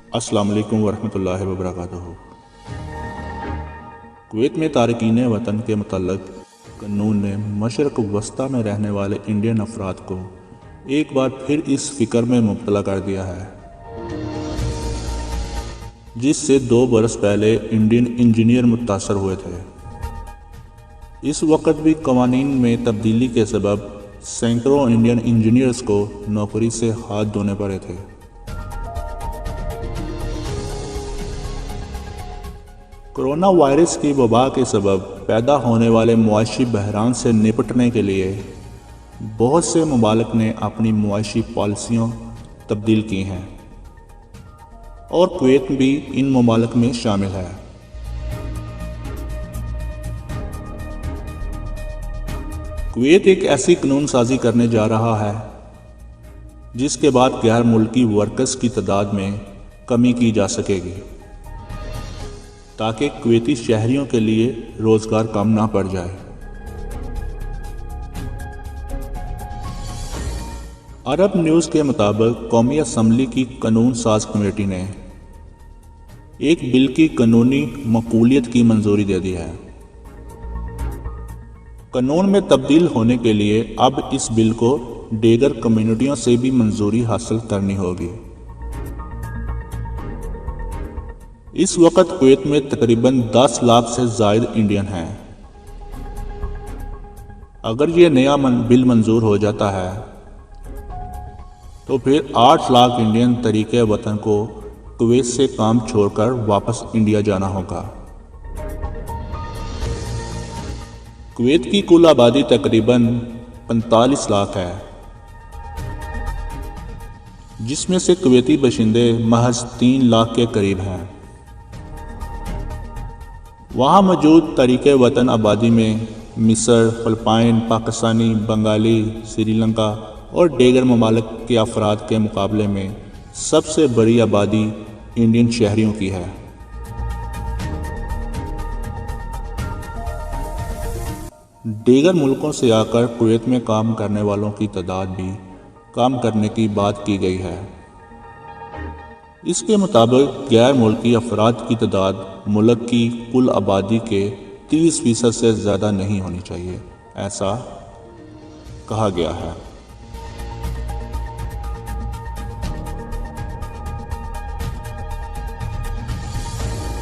अस्सलाम वालेकुम वरहमतुल्लाहि वबरकातुहू। कुवैत में तारकीन वतन के मुतल्लक कानून ने मशरक़ वस्ता में रहने वाले इंडियन अफराद को एक बार फिर इस फिक्र में मुब्तला कर दिया है जिससे 2 बरस पहले इंडियन इंजीनियर मुतासर हुए थे। इस वक्त भी कवानीन में तब्दीली के सबब सैकड़ों इंडियन इंजीनियर्स को नौकरी से हाथ धोने पड़े थे। कोरोना वायरस की वबा के सबब पैदा होने वाले मुआशी बहरान से निपटने के लिए बहुत से ममालिक ने अपनी मुआशी पॉलिसियों तब्दील की हैं और कुवैत भी इन ममालिक में शामिल है। कुवैत एक ऐसी कानून साजी करने जा रहा है जिसके बाद गैर मुल्की वर्कर्स की तादाद में कमी की जा सकेगी ताकि कुवैती शहरियों के लिए रोज़गार कम ना पड़ जाए। अरब न्यूज़ के मुताबिक कौमी असम्बली की कानून साज कमेटी ने एक बिल की कानूनी मकबूलियत की मंजूरी दे दी है। कानून में तब्दील होने के लिए अब इस बिल को दीगर कम्युनिटियों से भी मंजूरी हासिल करनी होगी। इस वक्त कुवैत में तकरीबन 10 लाख से ज़ायद इंडियन हैं। अगर ये नया बिल मंजूर हो जाता है तो फिर 8 लाख इंडियन तरीके वतन को कुवैत से काम छोड़कर वापस इंडिया जाना होगा। कुवैत की कुल आबादी तकरीबन 45 लाख है, जिसमें से कुवैती बशिंदे महज 3 लाख के करीब हैं। वहाँ मौजूद तरीके वतन आबादी में मिस्र, फिलिपाइन, पाकिस्तानी, बंगाली, श्रीलंका और दीगर ममालिक के अफराद के मुकाबले में सबसे बड़ी आबादी इंडियन शहरियों की है। दीगर मुल्कों से आकर कुवैत में काम करने वालों की तादाद भी काम करने की बात की गई है। इसके मुताबिक गैर मुल्की अफराद की तादाद मुल्क की कुल आबादी के 30% से ज़्यादा नहीं होनी चाहिए, ऐसा कहा गया है।